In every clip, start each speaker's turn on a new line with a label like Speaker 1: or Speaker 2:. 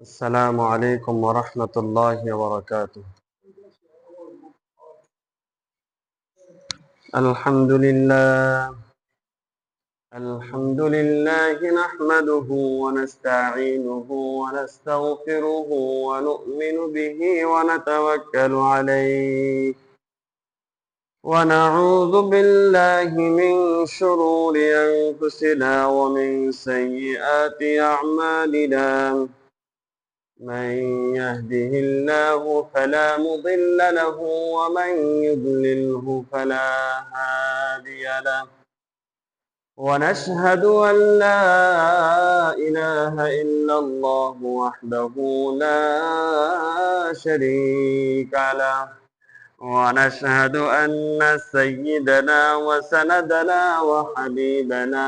Speaker 1: السلام عليكم ورحمة الله وبركاته. الحمد لله الحمد لله نحمده ونستعينه ونستغفره ونؤمن به ونتوكل عليه ونعوذ بالله من شرور أنفسنا ومن سيئات أعمالنا. من يهده الله فلا مضل له ومن يضلله فلا هادي له. ونشهد أن لا إله إلا الله وحده لا شريك له. ونشهد أن سيدنا وسندنا وحبيبنا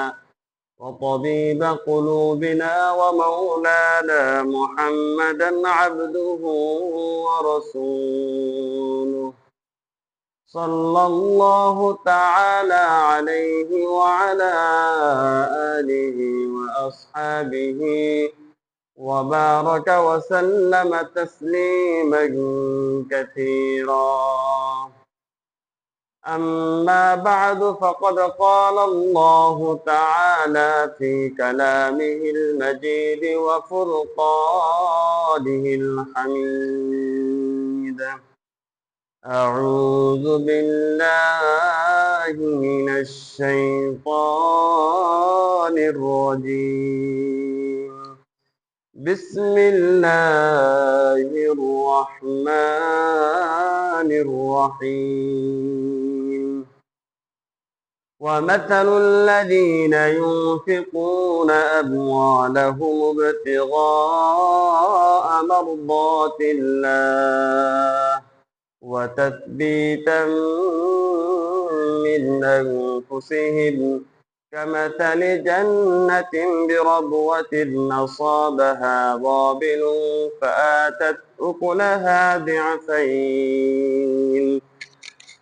Speaker 1: وطبيب قلوبنا ومولانا محمدا عبده ورسوله صلى الله تعالى عليه وعلى آله وأصحابه وبارك وسلم تسليما كثيرا. أما بعد فقد قال الله تعالى في كلامه المجيد وفرقانه الحميد: أعوذ بالله من الشيطان الرجيم. بسم الله الرحمن الرحيم. ومثل الذين ينفقون أموالهم ابتغاء مرضات الله وتثبيتا من أنفسهم كمثل جنة بربوة أصابها وابل فآتت أكلها ضعفين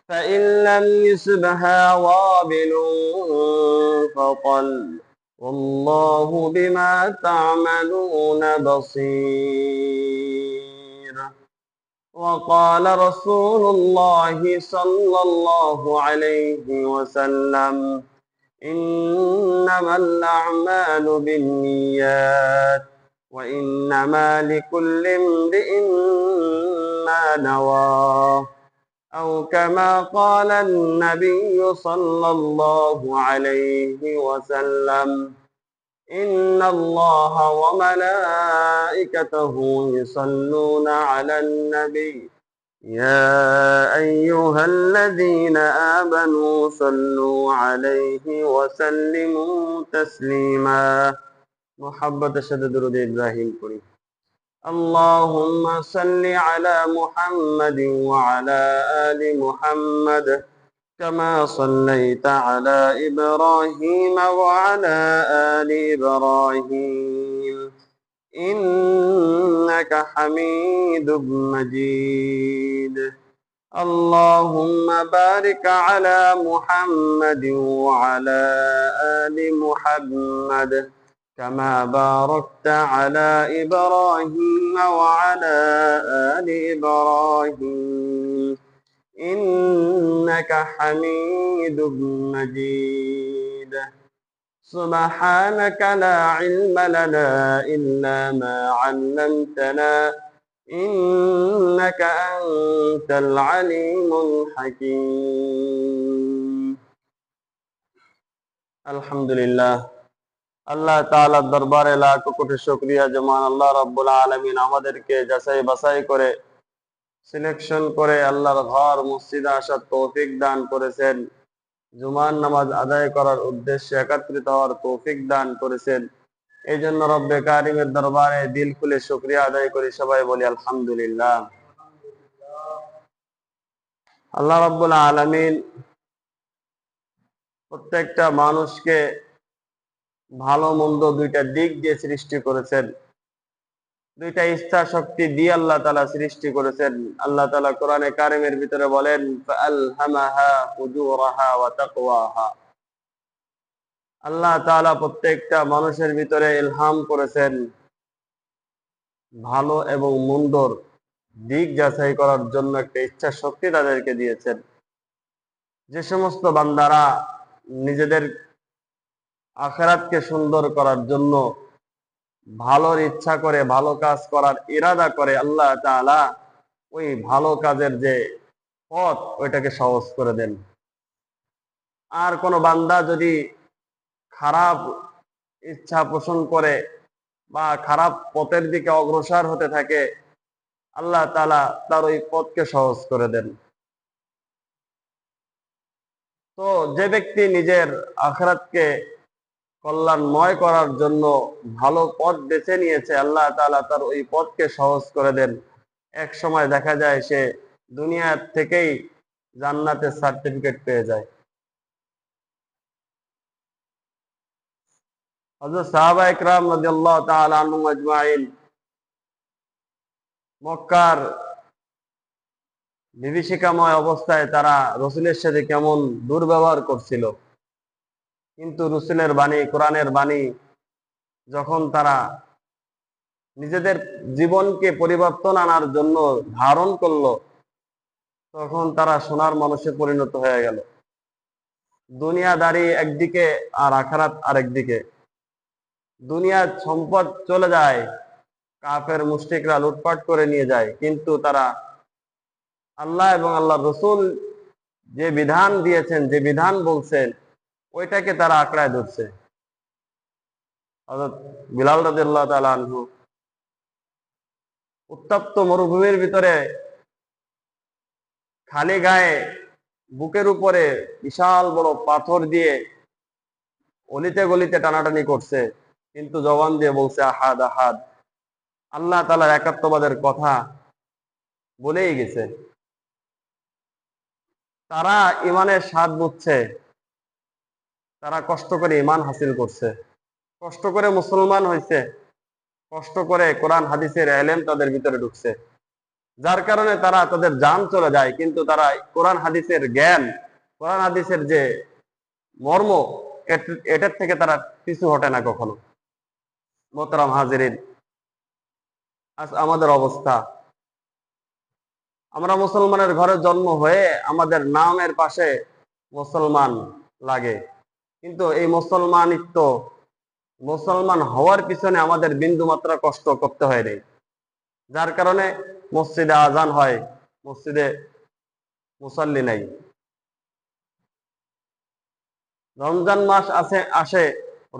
Speaker 1: فإن لم يصبها وابل فطل والله بما تعملون بصير. وقال رسول الله صلى الله عليه وسلم: إنما الأعمال بالنيات وإنما لكل امرئ ما نوى، أو كما قال النبي صلى الله عليه وسلم: إن الله وملائكته يصلون على النبي يا أيها الذين آمنوا صلوا عليه وسلموا تسليما. محبت شد درود إبراهيم করি। اللهم صل على محمد وعلى آل محمد كما صليت على إبراهيم وعلى آل إبراهيم إنك حميد مجيد. اللهم بارك على محمد وعلى آل محمد كما باركت على إبراهيم وعلى آل إبراهيم إنك حميد مجيد. سبحانك لا علم لنا إلا ما علمتنا إنك أنت العليم الحكيم. الحمد لله। আল্লাহ তাআলার দরবারে লাখ কোটি শুকরিয়া জামান আল্লাহ রাব্বুল আলামিন আমাদেরকে যাচাই বাছাই করে সিলেকশন করে আল্লাহর ঘর মসজিদে আসার তৌফিক দান করেছেন, জুমার নামাজ আদায় করার উদ্দেশ্যে একত্রিত হওয়ার তৌফিক দান করেছেন। এই জন্য রব্বে কারিমের দরবারে দিল খুলে শুকরিয়া আদায় করি, সবাই বলি আলহামদুলিল্লাহ। আল্লাহ রাব্বুল আলামিন প্রত্যেকটা মানুষকে ভালো মন্দ দুইটা দিক দিয়ে সৃষ্টি করেছেন, দুইটা ইচ্ছা শক্তি দিয়ে আল্লাহ তাআলা সৃষ্টি করেছেন। আল্লাহ তাআলা কোরআনে কারিমের ভিতরে বলেন, ফাআলহামাহা ফুজুরাহা ওয়া তাকওয়াহা। আল্লাহ তাআলা প্রত্যেকটা মানুষের ভিতরে ইলহাম করেছেন ভালো এবং মন্দর দিক যাচাই করার জন্য একটা ইচ্ছা শক্তি তাদেরকে দিয়েছেন। যে সমস্ত বান্দারা নিজেদের আখিরাতকে সুন্দর করার জন্য ভালোর ইচ্ছা করে, ভালো কাজ করার ইরাদা করে, আল্লাহ তাআলা ওই ভালো কাজের যে পথ ওইটাকে সহজ করে দেন। আর কোন বান্দা যদি খারাপ ইচ্ছা পোষণ করে বা খারাপ পথের দিকে অগ্রসর হতে থাকে, আল্লাহ তাআলা তার ওই পথকে সহজ করে দেন। তো যে ব্যক্তি নিজের আখিরাতকে কল্যাণময় করার জন্য ভালো পথ বেছে নিয়েছে, আল্লাহ তাআলা তার ওই পথকে সহজ করে দেন। এক সময় দেখা যায় সে দুনিয়ার থেকেই জান্নাতের সার্টিফিকেট পেয়ে যায়। হযরত সাহাবা ইকরাম রাদিয়াল্লাহু তাআলা আনহুম আজমাইন মক্কার বিভীষিকাময় অবস্থায় তারা রসুলের সাথে কেমন দুর্ব্যবহার করছিল, কিন্তু রসুলের বাণী, কোরআনের বাণী যখন তারা নিজেদের জীবনকে পরিবর্তন আনার জন্য ধারণ করলো, তখন তারা সোনার মানুষে পরিণত হয়ে গেল। দুনিয়াদারি একদিকে আর আখিরাত আরেকদিকে। দুনিয়ার সম্পদ চলে যায়, কাফের মুশরিকরা লুটপাট করে নিয়ে যায়, কিন্তু তারা আল্লাহ এবং আল্লাহ রসুল যে বিধান দিয়েছেন, যে বিধান বলছেন, ওইটাকে তারা আঁকড়ায় ধরছে। হযরত বিলাল রাদিয়াল্লাহু তাআলা আনহু উত্তপ্ত মরুভূমির ভিতরে খালি গায়ে বুকের উপরে বিশাল বড় পাথর দিয়ে অলিতে গলিতে টানাটানি করছে, কিন্তু জবান দিয়ে বলছে আহাদ আহাদ, আল্লাহ তাআলার একাত্মবাদের কথা বলেই গেছে। তারা ইমানের স্বাদ বুঝছে, তারা কষ্ট করে ইমান হাসিল করছে, কষ্ট করে মুসলমান হয়েছে, কষ্ট করে কোরআন হাদিসের এলেম তাদের ভিতরে ঢুকছে, যার কারণে তারা তাদের জান চলে যায়, কিন্তু তারা কোরআন হাদিসের জ্ঞান, কোরআন হাদিসের যে মর্ম, এটার থেকে তারা পিছু হটে না কখনো। মোহতারাম হাজিরিন, আজ আমাদের অবস্থা, আমরা মুসলমানের ঘরে জন্ম হয়ে আমাদের নামের পাশে মুসলমান লাগে, কিন্তু এই মুসলমানিত্ব, মুসলমান হওয়ার পিছনে আমাদের বিন্দু মাত্রা কষ্ট করতে হয়নি, যার কারণে মসজিদে আজান হয়, মসজিদে মুসল্লি নাই। রমজান মাস আসে,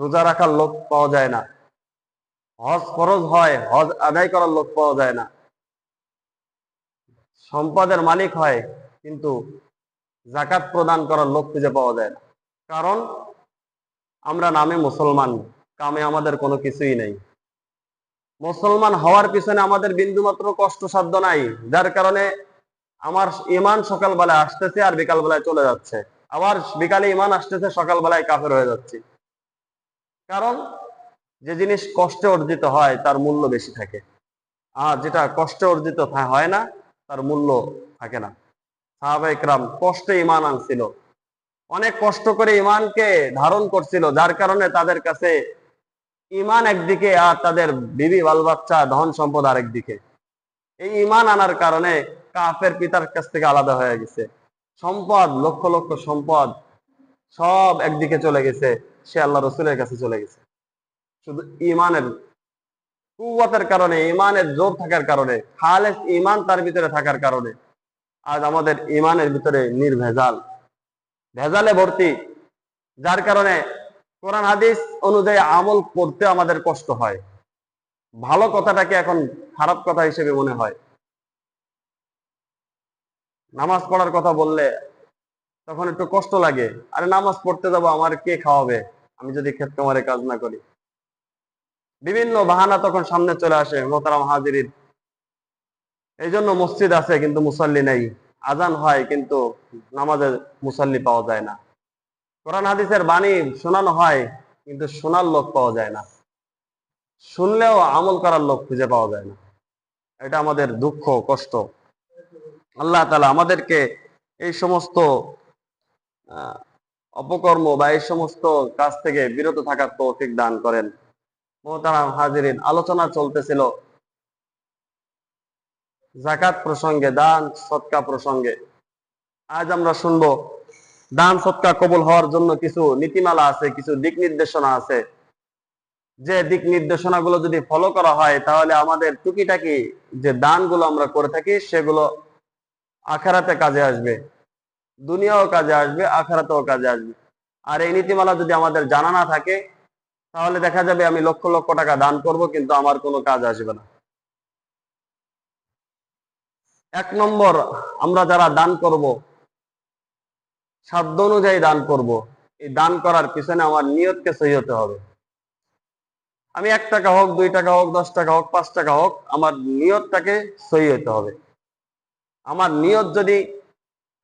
Speaker 1: রোজা রাখার লোক পাওয়া যায় না। হজ ফরজ হয়, হজ আদায় করার লোক পাওয়া যায় না। সম্পদের মালিক হয়, কিন্তু জাকাত প্রদান করার লোক খুঁজে পাওয়া যায় না। কারণ আমরা নামে মুসলমান, কামে আমাদের কোনো কিছুই নেই। মুসলমান হওয়ার পিছনে আমাদের বিন্দুমাত্র কষ্টসাধ্য নাই, যার কারণে আমার ইমান সকালবেলায় আসতেছে আর বিকাল বেলায় চলে যাচ্ছে, আবার বিকালে ইমান আসতেছে, সকালবেলায় কাফের হয়ে যাচ্ছে। কারণ যে জিনিস কষ্টে অর্জিত হয় তার মূল্য বেশি থাকে, আর যেটা কষ্টে অর্জিত হয় না তার মূল্য থাকে না। সাহাবায়ে কেরাম কষ্টে ইমান আনছিল, অনেক কষ্ট করে ইমানকে ধারণ করছিল, যার কারণে তাদের কাছে ইমান একদিকে আর তাদের বিবি বাল বাচ্চা ধন সম্পদ আরেকদিকে। এই ইমান আনার কারণে কাফের পিতার কাছ থেকে আলাদা হয়ে গেছে, সম্পদ লক্ষ লক্ষ সম্পদ সব একদিকে চলে গেছে, সে আল্লাহ রসুলের কাছে চলে গেছে। শুধু ইমানের কুওয়াতের কারণে, ইমানের জোর থাকার কারণে, খালেস ইমান তার ভিতরে থাকার কারণে আজ আমাদের ইমানের ভিতরে নির্ভেজাল, ভেজালে ভর্তি, যার কারণে কোরআন হাদিস অনুযায়ী আমল করতে আমাদের কষ্ট হয়। ভালো কথাটাকে এখন খারাপ কথা হিসেবে মনে হয়। নামাজ পড়ার কথা বললে তখন একটু কষ্ট লাগে, আরে নামাজ পড়তে যাবো, আমার কে খাওয়াবে আমি যদি ক্ষেত খামারে কাজ না করি। বিভিন্ন বাহানা তখন সামনে চলে আসে। মোহতারাম হাজিরিন, এই জন্য মসজিদ আছে কিন্তু মুসল্লি নেই, আজান হয় কিন্তু নামাজে মুসল্লি পাওয়া যায় না, কোরআন হাদিসের বাণী শোনানো হয় কিন্তু শোনার লোক পাওয়া যায় না, শুনলেও আমল করার লোক খুঁজে পাওয়া যায় না। এটা আমাদের দুঃখ, কষ্ট। আল্লাহ তাআলা আমাদেরকে এই সমস্ত অপকর্ম বা এই সমস্ত কাজ থেকে বিরত থাকার তৌফিক দান করেন। মোহতারাম হাজিরিন, আলোচনা চলতেছিল যাকাত প্রসঙ্গে, দান সদকা প্রসঙ্গে। আজ আমরা শুনবো দান সদকা কবুল হওয়ার জন্য কিছু নীতিমালা আছে, কিছু দিক নির্দেশনা আছে। যে দিক নির্দেশনাগুলো যদি ফলো করা হয় তাহলে আমাদের টুকিটাকি যে দানগুলো আমরা করে থাকি সেগুলো আখিরাতে কাজে আসবে, দুনিয়াও কাজে আসবে, আখিরাতেও কাজে আসবে। আর এই নীতিমালা যদি আমাদের জানা না থাকে তাহলে দেখা যাবে আমি লক্ষ লক্ষ টাকা দান করব কিন্তু আমার কোনো কাজ আসবে না। এক নম্বর, আমরা যারা দান করব সাধ্য অনুযায়ী দান করব। এই দান করার পিছনে আমার নিয়তকে সহি হতে হবে। আমি 1 টাকা হোক, 2 টাকা হোক, 10 টাকা হোক, 5 টাকা হোক, আমার নিয়তটাকে সহি হতে হবে। আমার নিয়ত যদি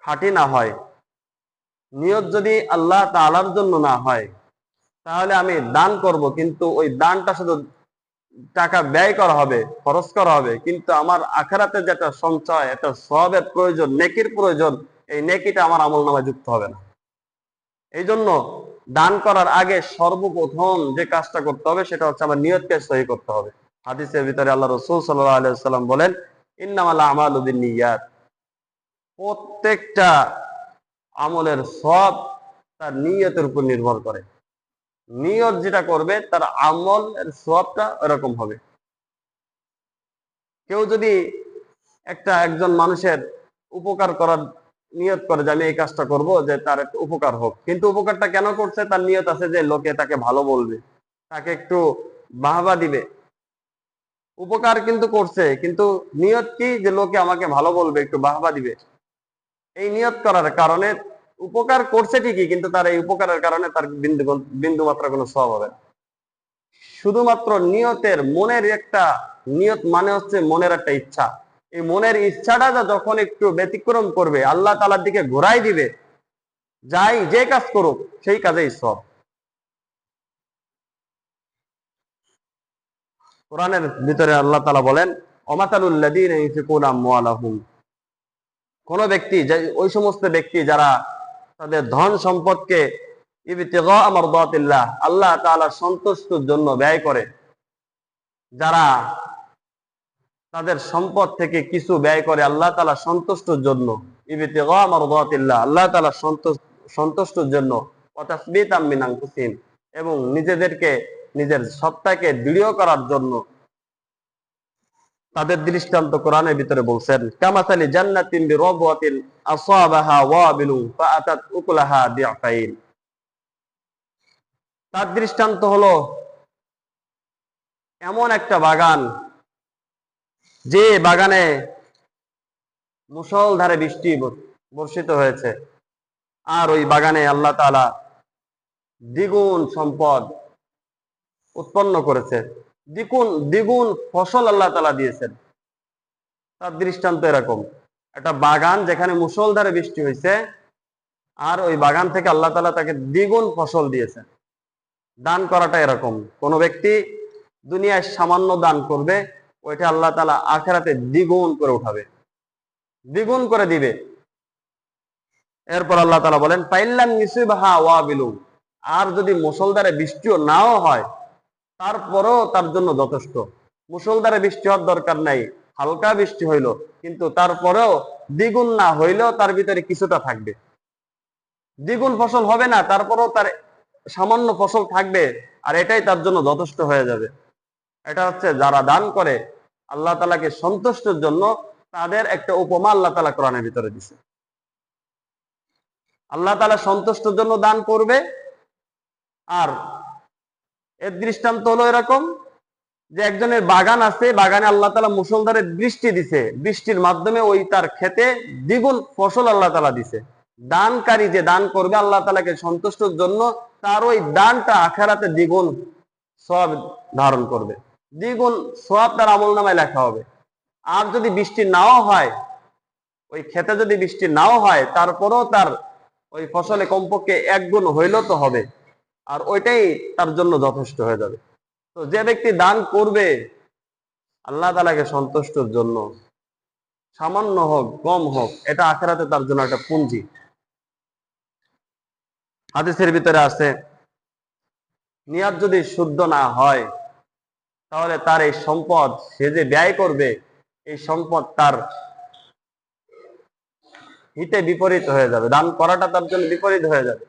Speaker 1: খাঁটি না হয়, নিয়ত যদি আল্লাহ তাআলার জন্য না হয়, তাহলে আমি দান করব কিন্তু ওই দানটা শুধু টাকা ব্যয় করা হবে, খরচ করা হবে, কিন্তু আমার আখিরাতে যেটা সঞ্চয়, একটা সওয়াবের প্রয়োজন, নেকির প্রয়োজন, এই নেকিটা আমার আমলনামায় যুক্ত হবে না। এই জন্য দান করার আগে সর্বপ্রথম যে কাজটা করতে হবে সেটা হচ্ছে আমার নিয়তকে সহি করতে হবে। হাদিসের ভিতরে আল্লাহ রাসূল সাল্লাল্লাহু আলাইহি ওয়াসাল্লাম বলেন, ইন্নামাল আমালু বিন্নিয়াত। প্রত্যেকটা আমলের সব তার নিয়তের উপর নির্ভর করে। নিয়ত যেটা করবে তার আমলের সওয়াবটা এরকম হবে। কেউ যদি একজন মানুষের উপকার করার নিয়ত করে যে আমি এই কাজটা করব যে তার একটু উপকার হোক, কিন্তু উপকারটা কেন করছে? তার নিয়ত আছে যে লোকে তাকে ভালো বলবে, তাকে একটু বাহবা দিবে। উপকার কিন্তু করছে, কিন্তু নিয়ত কি? যে লোকে আমাকে ভালো বলবে, একটু বাহবা দিবে। এই নিয়ত করার কারণে উপকার করছে ঠিকই, কিন্তু তার এই উপকারের কারণে তার বিন্দু মাত্র কোনো সওয়াব হবে না। শুধুমাত্র নিয়তের, মনের একটা নিয়ত মানে হচ্ছে মনের একটা ইচ্ছা। এই মনের ইচ্ছাটা যখন একটু ব্যতিক্রম করবে, আল্লাহ তাআলার দিকে ঘোরাই দিবে, যাই যে কাজ করুক সেই কাজেই সওয়াব। কোরআনের ভিতরে আল্লাহ তাআলা বলেন, অমাতালুল লাযীনা ইউনফিকুনা আমওয়ালাহুম। কোন ব্যক্তি, ওই সমস্ত ব্যক্তি যারা তাদের ধন সম্পদকে ইবতিগা মারদাতিল্লাহ, আল্লাহ তাআলার সন্তুষ্টির জন্য ব্যয় করে, যারা তাদের সম্পদ থেকে কিছু ব্যয় করে আল্লাহ তাআলা সন্তুষ্টির জন্য, ইবতিগা মারদাতিল্লাহ, আল্লাহ তাআলা সন্তুষ্টির জন্য, ওয়া তাসবিতাম মিন আনফুসিহিম, এবং নিজেদেরকে, নিজের সত্তাকে দৃঢ় করার জন্য, তাদের দৃষ্টান্ত কোরআনের ভিতরে বলছেন, কামাসালি জান্নাতিন বিরাবওয়াতিন আসাবাহা ওয়াবিলুন ফাআতাত উকুলাহা দিআফাইন। তার দৃষ্টান্ত হলো এমন একটা বাগান, যে বাগানে মুষলধারে বৃষ্টি বর্ষিত হয়েছে, আর ওই বাগানে আল্লাহ তাআলা দ্বিগুণ সম্পদ উৎপন্ন করেছে, দ্বিগুণ দ্বিগুণ ফসল আল্লাহ তাআলা দিয়েছেন। তার দৃষ্টান্ত এরকম একটা বাগান যেখানে মুষলধারে বৃষ্টি হয়েছে, আর ওই বাগান থেকে আল্লাহ তাআলা তাকে দ্বিগুণ ফসল দিয়েছেন। দান করাটা এরকম, কোন ব্যক্তি দুনিয়ায় সামান্য দান করবে, ওইটা আল্লাহ তাআলা আখিরাতে দ্বিগুণ করে উঠাবে, দ্বিগুণ করে দিবে। এরপর আল্লাহ তাআলা বলেন, ফাইল্লাম ইউসিবহা ওয়াবিলু, আর যদি মুষলধারে বৃষ্টিও নাও হয় তারপরেও তার জন্য যথেষ্ট। মুষলধারে বৃষ্টি হওয়ার দরকার নাই, হালকা বৃষ্টি হইলো, কিন্তু তারপরেও দ্বিগুণ না হইলেও তার ভিতরে কিছুটা থাকবে। দ্বিগুণ ফসল হবে না, তারপরেও তার সামান্য ফসল থাকবে, আর এটাই তার জন্য যথেষ্ট হয়ে যাবে। এটা হচ্ছে যারা দান করে আল্লাহ তাআলাকে সন্তুষ্টের জন্য, তাদের একটা উপমা আল্লাহ তাআলা কোরআনের ভিতরে দিছে। আল্লাহ তাআলা সন্তুষ্টের জন্য দান করবে, আর এর দৃষ্টান্ত হলো এরকম যে একজনের বাগান আছে, বাগানে আল্লাহ তাআলা মুষলধারে বৃষ্টি দিছে, বৃষ্টির মাধ্যমে ওই তার খেতে দ্বিগুণ ফসল আল্লাহ তাআলা দিছে। দানকারী যে দান করবে আল্লাহ তাআলাকে সন্তুষ্টের জন্য, তার ওই দানটা আখিরাতে দ্বিগুণ সওয়াব ধারণ করবে, দ্বিগুণ সওয়াব তার আমলনামায় লেখা হবে। আর যদি বৃষ্টি নাও হয়, ওই খেতে যদি বৃষ্টি নাও হয়, তারপরেও তার ওই ফসলে কমপক্ষে 1 গুণ হইলেও তো হবে, আর ওইটাই তার জন্য যথেষ্ট হয়ে যাবে। তো যে ব্যক্তি দান করবে আল্লাহ তাআলাকে সন্তুষ্টের জন্য, সামান্য হোক কম হোক, এটা আখিরাতে তার জন্য একটা পুঁজি। হাদিসের ভিতরে আছে, নিয়ত যদি শুদ্ধ না হয় তাহলে তার এই সম্পদ সে যে ব্যয় করবে, এই সম্পদ তার হিতে বিপরীত হয়ে যাবে, দান করাটা তার জন্য বিপরীত হয়ে যাবে।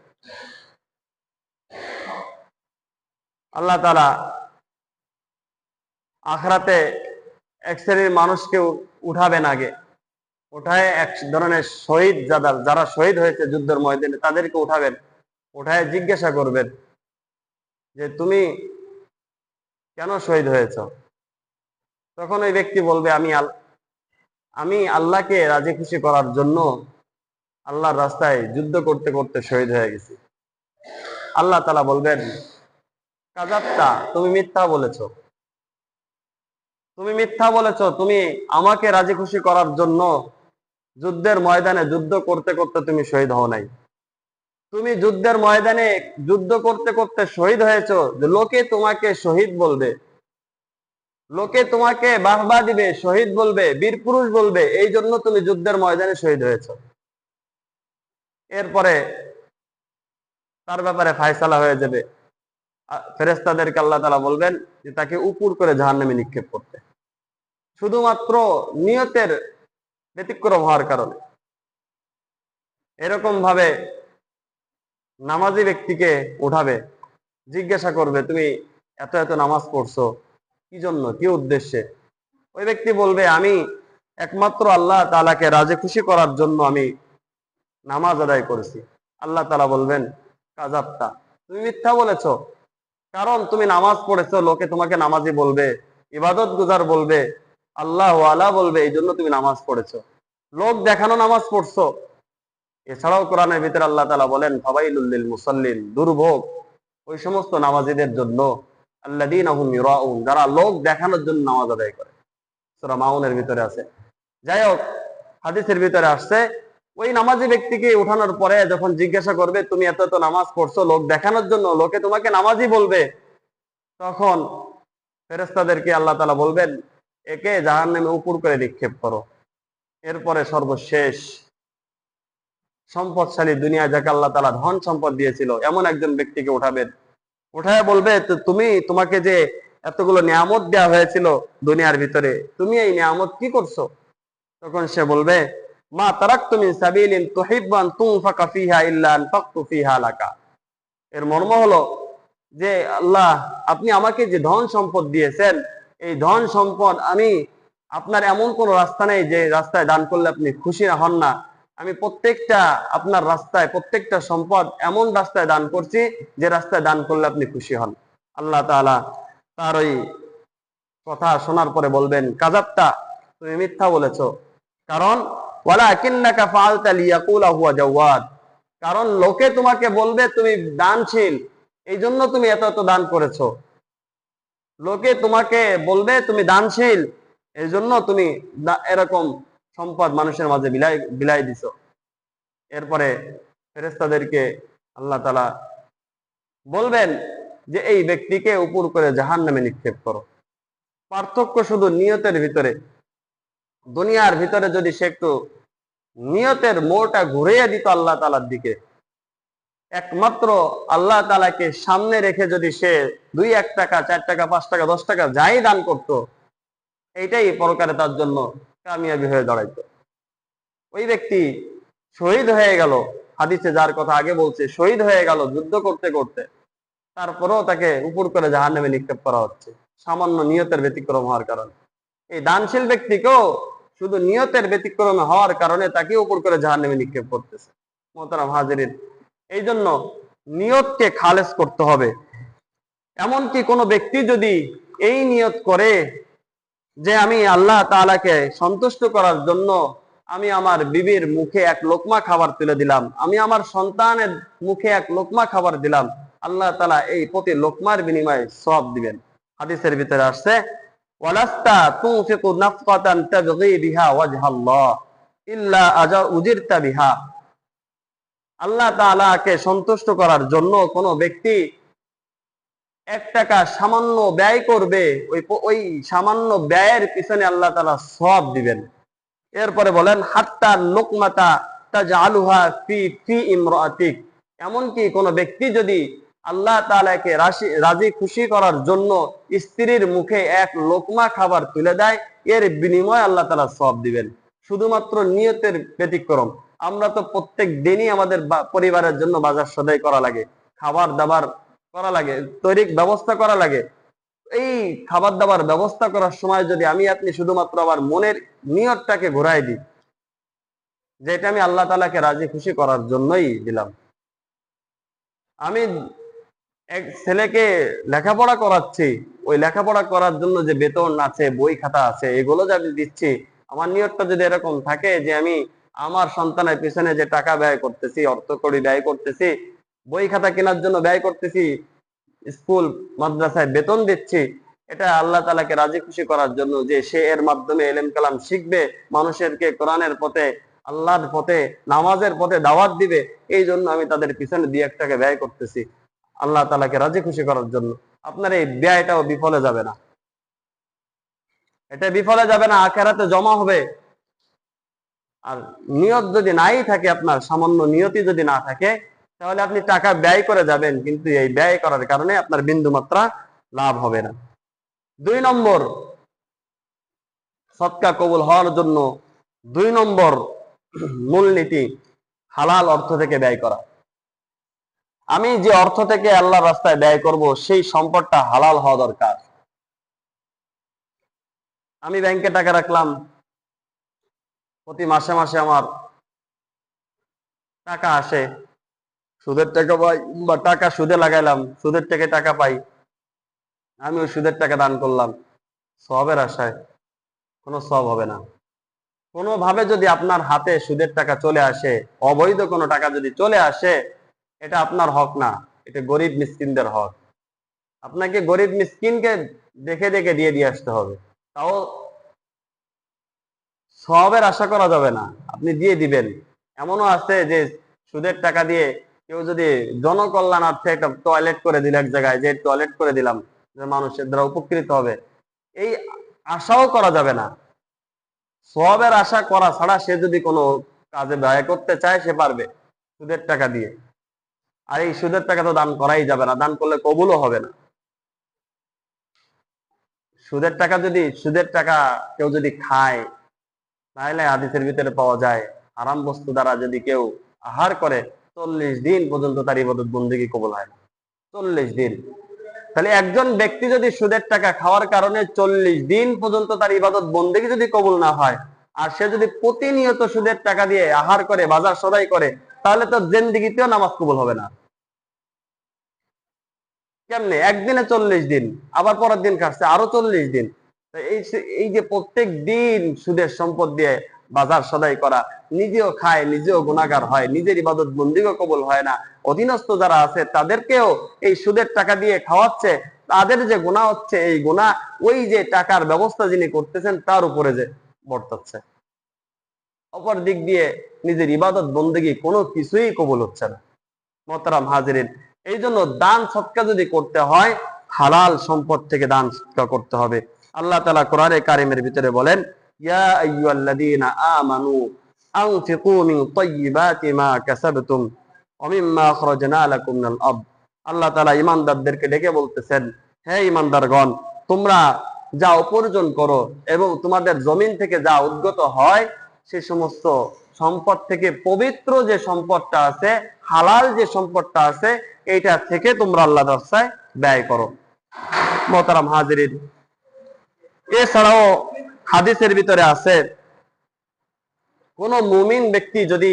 Speaker 1: আল্লাহ তাআলা আখিরাতে এক শ্রেণীর মানুষকে উঠাবেন, আগে উঠায় এক ধরনের শহীদ, যারা শহীদ হয়েছে যুদ্ধের ময়দানে তাদেরকে উঠাবেন, উঠায় জিজ্ঞাসা করবেন যে তুমি কেন শহীদ হয়েছ? তখন ওই ব্যক্তি বলবে আমি আল্লাহকে রাজি খুশি করার জন্য আল্লাহর রাস্তায় যুদ্ধ করতে করতে শহীদ হয়ে গেছি। আল্লাহ তাআলা বলবেন, কাযাবতা, তুমি মিথ্যা বলেছো, তুমি মিথ্যা বলেছো, তুমি আমাকে রাজি খুশি করার জন্য যুদ্ধের ময়দানে যুদ্ধ করতে করতে তুমি শহীদ হও নাই। তুমি যুদ্ধের ময়দানে যুদ্ধ করতে করতে শহীদ হয়েছো, যে লোকে তোমাকে শহীদ বলবে, লোকে তোমাকে বাহবা দিবে, শহীদ বলবে, বীর পুরুষ বলবে, এই জন্য তুমি যুদ্ধের ময়দানে শহীদ হয়েছো। এরপরে তার ব্যাপারে ফায়সালা হয়ে যাবে। ফেরেশতাদেরকে আল্লাহ তাআলা বলবেন যে তাকে উপর করে জাহান্নামে নিক্ষেপ করতে, শুধুমাত্র নিয়তের ব্যতিক্রম হওয়ার কারণে। এরকম ভাবে নামাজি ব্যক্তিকে উঠাবে, জিজ্ঞাসা করবে তুমি এত এত নামাজ পড়ছো কি জন্য, কি উদ্দেশ্যে? ওই ব্যক্তি বলবে আমি একমাত্র আল্লাহ তাআলাকে রাজি খুশি করার জন্য আমি নামাজ আদায় করেছি। আল্লাহ তাআলা বলবেন, কাযাবতা, তুমি মিথ্যা বলেছো, কারণ তুমি নামাজ পড়েছো, লোকে তোমাকে নামাজি বলবে, ইবাদত গুজার বলবে, আল্লাহ ওয়ালা বলবে, এই জন্য তুমি নামাজ পড়েছো, লোক দেখানো নামাজ পড়ছো। এছাড়াও কোরআনের ভিতরে আল্লাহ তাআলা বলেন, ফাওয়াইলুল লিল মুসাল্লিন, দুর্ভোগ ওই সমস্ত নামাজীদের জন্য, আল্লাযীনা হুম ইউরাউন, যারা লোক দেখানোর জন্য নামাজ আদায় করে। সূরা মাউনের ভিতরে আছে। যাই হোক, হাদিসের ভিতরে আসছে, ওই নামাজি ব্যক্তিকে উঠানোর পরে যখন জিজ্ঞাসা করবে তুমি এত এত নামাজ পড়ছো লোক দেখানোর জন্য, লোকে তোমাকে নামাজি বলবে, তখন ফেরেশতাদেরকে আল্লাহ তাআলা বলবেন একে জাহান্নামে উপর করে নিক্ষেপ করো। এরপরে সর্বশেষ সম্পদশালী, দুনিয়া যাকে আল্লাহ তাআলা ধন সম্পদ দিয়েছিল, এমন একজন ব্যক্তিকে উঠাবেন, উঠায় বলবে তুমি, তোমাকে যে এতগুলো নিয়ামত দেওয়া হয়েছিল দুনিয়ার ভিতরে, তুমি এই নিয়ামত কি করছো? তখন সে বলবে, মা তারাকতু মিন সাবিলিন তুহিব্বু আন তুনফাকা ফিহা ইল্লা আনফাকতু ফিহা লাকা। এর মর্ম হলো যে আল্লাহ, আপনি আমাকে যে ধন সম্পদ দিয়েছেন, এই ধন সম্পদ আমি আপনার এমন কোন রাস্তা নেই যে রাস্তায় দান করলে আপনি খুশি হন না। আমি প্রত্যেকটা আপনার রাস্তায়, প্রত্যেকটা সম্পদ এমন রাস্তায় দান করছি যে রাস্তায় দান করলে আপনি খুশি হন। আল্লাহ তাআলা তার ওই কথা শোনার পরে বলবেন, কাযাবতা, তুমি মিথ্যা বলেছো, কারণ ওয়ালাকিন্নাকা ফাআলতা লিয়াকুলা হুয়া জাওয়াদ, কারণ লোকে তোমাকে বলবে তুমি দানশীল, এই জন্য তুমি এত এত দান করেছো। লোকে তোমাকে বলবে তুমি দানশীল, এই জন্য তুমি এরকম সম্পদ মানুষের মাঝে বিলাই বিলাই দিছো। এরপরে ফেরেশতাদেরকে আল্লাহ তাআলা বলবেন যে এই ব্যক্তিকে উপর করে জাহান্নামে নিক্ষেপ করো। পার্থক্য শুধু নিয়তের ভিতরে। দুনিয়ার ভিতরে যদি সে একটু নিয়তের মোড়টা ঘুরিয়ে দিত আল্লাহ তাআলার দিকে, একমাত্র আল্লাহ তাআলাকে সামনে রেখে যদি সে 2-1 টাকা, 4 টাকা, 5 টাকা, 10 টাকা যাই দান করত, এইটাই পরকালে তার জন্য কামিয়াবি হয়ে দাঁড়াইতো। ওই ব্যক্তি শহীদ হয়ে গেল, হাদিসে যার কথা আগে বলছে, শহীদ হয়ে গেল যুদ্ধ করতে করতে, তারপরেও তাকে উপর করে জাহান্নামে নিক্ষেপ করা হচ্ছে, সামান্য নিয়তের ব্যতিক্রম হওয়ার কারণে। এই দানশীল ব্যক্তিকেও শুধু নিয়তের ব্যতিক্রম হওয়ার কারণে তাকে উপর করে জাহান্নামে নিক্ষেপ করতেছে। মোহতারাম হাজিরিন, এই জন্য নিয়তকে খালেস করতে হবে। এমনকি কোনো ব্যক্তি যদি এই নিয়ত করে যে আমি আল্লাহ তাআলাকে সন্তুষ্ট করার জন্য আমি আমার বিবির মুখে এক লোকমা খাবার তুলে দিলাম, আমি আমার সন্তানের মুখে এক লোকমা খাবার দিলাম, আল্লাহ তাআলা এই প্রতি লোকমার বিনিময়ে সওয়াব দিবেন। হাদিসের ভিতরে আসছে, ওয়ালাস্তা তুনফিকু নাফকাতান তাবগী বিহা ওয়াজহাল্লাহ ইল্লা উজিরতা বিহা। আল্লাহ তাআলাকে সন্তুষ্ট করার জন্য কোন ব্যক্তি 1 টাকা সামান্য ব্যয় করবে, ওই সামান্য ব্যয়ের পিছনে আল্লাহ তাআলা সওয়াব দিবেন। এরপরে বলেন, হাত্তা লুকমাতা তাজআলুহা ফি ইমরাতিক, এমনকি কোনো ব্যক্তি যদি আল্লাহ তাআলাকে রাজি খুশি করার জন্য স্ত্রীর মুখে এক লোকমা খাবার তুলে দেয়, এর বিনিময়ে আল্লাহ তাআলা সওয়াব দিবেন। শুধুমাত্র নিয়তের ব্যতিক্রম। আমরা তো প্রত্যেক দিনই আমাদের পরিবারের জন্য বাজার সদাই করা লাগে, খাবার দাবার করা লাগে, তৈরি ব্যবস্থা করা লাগে। এই খাবার দাবার ব্যবস্থা করার সময় যদি আমি আপনি শুধুমাত্র আমার মনের নিয়তটাকে ঘুরাই দিই যে এটা আমি আল্লাহ তাআলাকে রাজি খুশি করার জন্যই দিলাম, আমি এক ছেলেকে লেখাপড়া করাচ্ছি, ওই লেখাপড়া করার জন্য যে বেতন আছে, বই খাতা আছে, এগুলো যে আমি দিচ্ছি, আমার নিয়তটা যদি এরকম থাকে যে আমি আমার সন্তানের পিছনে যে টাকা ব্যয় করতেছি, অর্থ কড়ি ব্যয় করতেছি, বই খাতা কেনার জন্য ব্যয় করতেছি, স্কুল মাদ্রাসায় বেতন দিচ্ছি, এটা আল্লাহ তাআলাকে রাজি খুশি করার জন্য, যে সে এর মাধ্যমে ইলম কালাম শিখবে, মানুষেরকে কোরআনের পথে, আল্লাহর পথে, নামাজের পথে দাওয়াত দিবে, এই জন্য আমি তাদের পিছনে 2-1 টাকা ব্যয় করতেছি আল্লাহ তাআলাকে রাজি খুশি করার জন্য। আপনার এই ব্যয়টাও বিফলে যাবে না, এটা বিফলে যাবে না, আখিরাতে জমা হবে। আর নিয়ত যদি নাই থাকে, আপনার সামান্য নিয়তি যদি না থাকে, তাহলে আপনি টাকা ব্যয় করে যাবেন, কিন্তু এই ব্যয় করার কারণে আপনার বিন্দু মাত্রা লাভ হবে না। 2 নম্বর, সদকা কবুল হওয়ার জন্য 2 নম্বর মূলনীতি, হালাল অর্থ থেকে ব্যয় করা। আমি যে অর্থ থেকে আল্লাহর রাস্তায় ব্যয় করব, সেই সম্পদটা হালাল হওয়া দরকার। আমি ব্যাংকে টাকা রাখলাম, প্রতি মাসে মাসে আমার টাকা আসে, সুদের টাকা পাই, বা টাকা সুদে লাগাইলাম, সুদের থেকে টাকা পাই, আমি ওই সুদের টাকা দান করলাম সওয়াবের আশায়, কোনো সওয়াব হবে না। কোনোভাবে যদি আপনার হাতে সুদের টাকা চলে আসে, অবৈধ কোনো টাকা যদি চলে আসে, এটা আপনার হক না, এটা গরিব মিসকিনদের হক। আপনাকে গরিব মিসকিনকে দেখে দেখে দিয়ে আসতে হবে, তাও সওয়াবের আশা করা যাবে না, আপনি দিয়ে দিবেন। এমনও আছে যে সুদের টাকা দিয়ে কেউ যদি জনকল্যাণার্থে একটা টয়লেট করে দিল এক জায়গায়, যে টয়লেট করে দিলাম, যে মানুষের দ্বারা উপকৃত হবে, এই আশাও করা যাবে না। সওয়াবের আশা করা ছাড়া সে যদি কোনো কাজে ব্যয় করতে চায়, সে পারবে সুদের টাকা দিয়ে। আর এই সুদের টাকা তো দান করাই যাবে না, দান করলে কবুলও হবে না। সুদের টাকা কেউ যদি খায়, তাহলে হাদিসের ভিতরে পাওয়া যায়, হারাম বস্তু দ্বারা যদি কেউ আহার করে, 40 দিন পর্যন্ত তার ইবাদত বন্দেগী কবুল হয় না। 40 দিন। তাহলে একজন ব্যক্তি যদি সুদের টাকা খাওয়ার কারণে 40 দিন পর্যন্ত তার ইবাদত বন্দেগী যদি কবুল না হয়, আর সে যদি প্রতিনিয়ত সুদের টাকা দিয়ে আহার করে, বাজার সদাই করে, তাহলে তো জিন্দেগিতেও নামাজ কবুল হবে না। কেমনে? একদিনে 40 দিন, আবার পরের দিন খাচ্ছে আরো 40 দিন। এই যে প্রত্যেক দিন সুদের সম্পদ দিয়ে বাজার সদাই করা, নিজেও খায়, নিজেও গুনাহগার হয়, নিজের ইবাদত বন্দিও কবুল হয় না, অধীনস্থ যারা আছে তাদেরকেও এই সুদের টাকা দিয়ে খাওয়াচ্ছে, তাদের যে গুনাহ হচ্ছে, এই গুনাহ ওই যে টাকার ব্যবস্থা যিনি করতেছেন তার উপরে যে বর্তাচ্ছে। অপর দিক দিয়ে নিজের ইবাদত বন্দেগী কোনো কিছুই কবুল হচ্ছে না। মোহতারাম হাজিরিন, এই জন্য দান সৎকা যদি করতে হয়, হালাল সম্পদ থেকে দান সৎকা করতে হবে। আল্লাহ তাআলা কোরআনে কারিমের ভিতরে বলেন, ইয়া আইয়ুহাল্লাযীনা আমানু আনফিকু মিন তাইয়্যিবাতি মা কাসাবতুম ওয়া মিম্মা আখরাজনা লাকুম মিনাল আরদ। আল্লাহ তাআলা ঈমানদারদেরকে ডেকে বলতেছেন, হে ঈমানদারগণ, তোমরা যা উপার্জন করো এবং তোমাদের জমিন থেকে যা উদ্গত হয়, সে সমস্ত সম্পদ থেকে পবিত্র যে সম্পদটা আছে, হালাল যে সম্পদটা আছে, এইটা থেকে তোমরা আল্লাহর রাস্তায় ব্যয় করো। মোহতারাম হাজিরিন, এছাড়াও হাদিসের ভিতরে আছে, কোন মুমিন ব্যক্তি যদি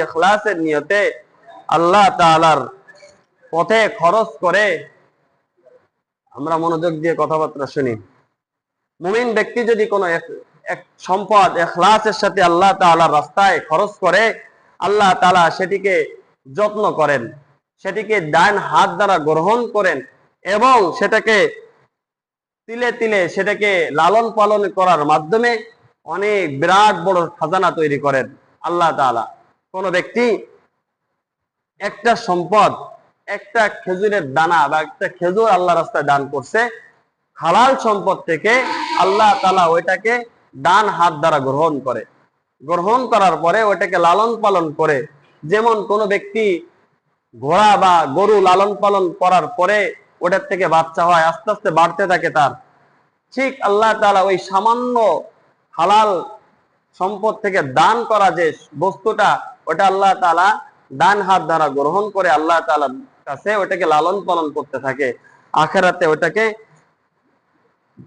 Speaker 1: ইখলাসের নিয়তে আল্লাহ তাআলার পথে খরচ করে, আমরা মনোযোগ দিয়ে কথাবার্তা শুনি, মুমিন ব্যক্তি যদি কোনো এক সম্পদ ইখলাসের সাথে আল্লাহ তাআলার রাস্তায় খরচ করে, আল্লাহ তাআলা সেটিকে যত্ন করেন, সেটিকে ডান হাত দ্বারা গ্রহণ করেন, এবং সেটাকে তিলে তিলে সেটাকে লালন পালন করার মাধ্যমে অনেক বিরাট বড় খাজানা তৈরি করেন আল্লাহ তাআলা। কোন ব্যক্তি একটা সম্পদ, একটা খেজুরের দানা বা একটা খেজুর আল্লাহ রাস্তায় দান করছে, হালাল সম্পদ থেকে আল্লাহ তাআলা ওইটাকে ডান হাত দ্বারা গ্রহণ করে, গ্রহণ করার পরে ওটাকে লালন পালন করে, যেমন কোনো ব্যক্তি ঘোড়া বা গরু লালন পালন করার পরে ওটার থেকে বাচ্চা হয়, আস্তে আস্তে বাড়তে থাকে তার, ঠিক আল্লাহ তাআলা ওই সামান্য হালাল সম্পদ থেকে দান করা যে বস্তুটা, ওটা আল্লাহ তাআলা ডান হাত দ্বারা গ্রহণ করে আল্লাহ তাআলার কাছে ওটাকে লালন পালন করতে থাকে। আখিরাতে ওটাকে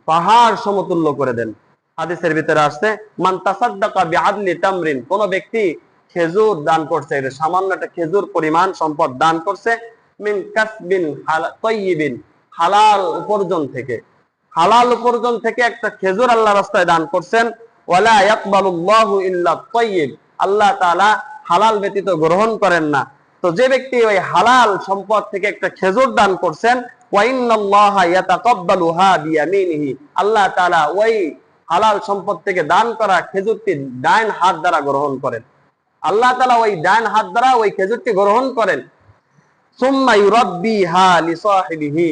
Speaker 1: পাহাড় সমতুল্য করে দেন। হাদিসের ভিতরে আসছে, মান তাসাদ্দাকা বিআদলি তামরিন, কোন ব্যক্তি খেজুর দান করছে, এটা সামান্য একটা খেজুর পরিমাণ সম্পদ দান করছে, মিন কাসবিন তাইয়িবিন, হালাল উপার্জন থেকে, হালাল উপার্জন থেকে একটা খেজুর আল্লাহর রাস্তায় দান করছেন, ওয়ালা ইয়াকবালুল্লাহু ইল্লা তাইয়িব, আল্লাহ তাআলা হালাল ব্যতীত গ্রহণ করেন না। তো যে ব্যক্তি ওই হালাল সম্পদ থেকে একটা খেজুর দান করছেন, ওয়া ইন্নাল্লাহা ইয়াতাকাব্বালুহা বিয়ামিনিহি, আল্লাহ তাআলা ওই হালাল সম্পদ থেকে দান করা খেজুরটি ডান হাত দ্বারা গ্রহণ করেন। আল্লাহ তাআলা ওই ডান হাত দ্বারা ওই খেজুরটি গ্রহণ করেন। সুম্মা ইউরাব্বিহা লিসাহিবিহি,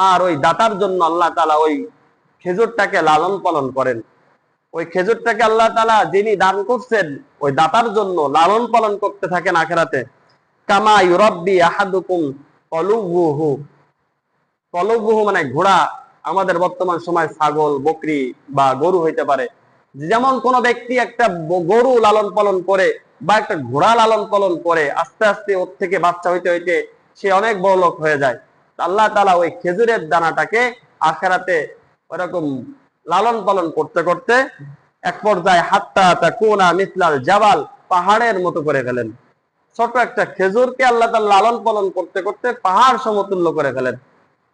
Speaker 1: আর ওই দাতার জন্য আল্লাহ তাআলা ওই খেজুরটাকে লালন পালন করেন। ওই খেজুরটাকে আল্লাহ তাআলা যিনি দান করছেন ওই দাতার জন্য লালন পালন করতে থাকেন আখিরাতে। কামা ইউরাব্বি আহাদুকুম কলুবুহু, কলবুহু মানে ঘোড়া, আমাদের বর্তমান সময় ছাগল, বকরি বা গরু হইতে পারে। যেমন কোন ব্যক্তি একটা গরু লালন পালন করে বা একটা ঘোড়া লালন পালন করে, আস্তে আস্তে ওর থেকে বাচ্চা হইতে হইতে সে অনেক বড় লোক হয়ে যায়। আল্লাহ তাআলা ওই খেজুরের দানাটাকে আখিরাতে ওরকম লালন পালন করতে করতে এক পর্যায়ে হাত্তা তাকুনা মিসলাল জাবাল, পাহাড়ের মতো করে ফেলেন। ছোট একটা খেজুরকে আল্লাহ তাআলা লালন পালন করতে করতে পাহাড় সমতুল্য করে ফেলেন,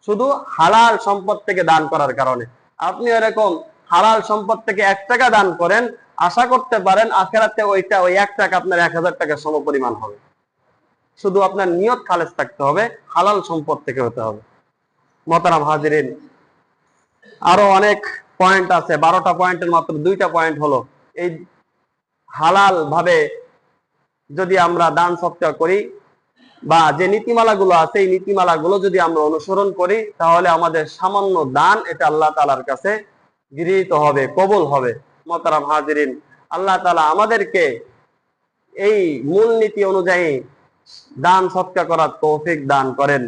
Speaker 1: শুধু হালাল সম্পদ থেকে দান করার কারণে। আপনি এরকম হালাল সম্পদ থেকে 1 টাকা দান করেন, আশা করতে পারেন আখিরাতে ওইটা ওই 1 টাকা আপনার 1000 টাকার সমপরিমাণ হবে। শুধু আপনার নিয়ত খালেস থাকতে হবে, হালাল সম্পদ থেকে হতে হবে। মোহতারাম হাজিরিন, আরো অনেক পয়েন্ট আছে, 12টা পয়েন্টের মাত্র 2টা পয়েন্ট হলো এই হালাল ভাবে যদি আমরা দান সৎকার করি বা যে নীতিমালাগুলো আছে এই নীতিমালাগুলো যদি আমরা অনুসরণ করি, তাহলে আমাদের সামান্য দান এটা আল্লাহ তাআলার কাছে গৃহীত হবে, কবুল হবে। মোহতারাম হাজিরিন, আল্লাহ তাআলা আমাদেরকে এই মূল নীতি অনুযায়ী দান সৎকার করার তৌফিক দান করেন।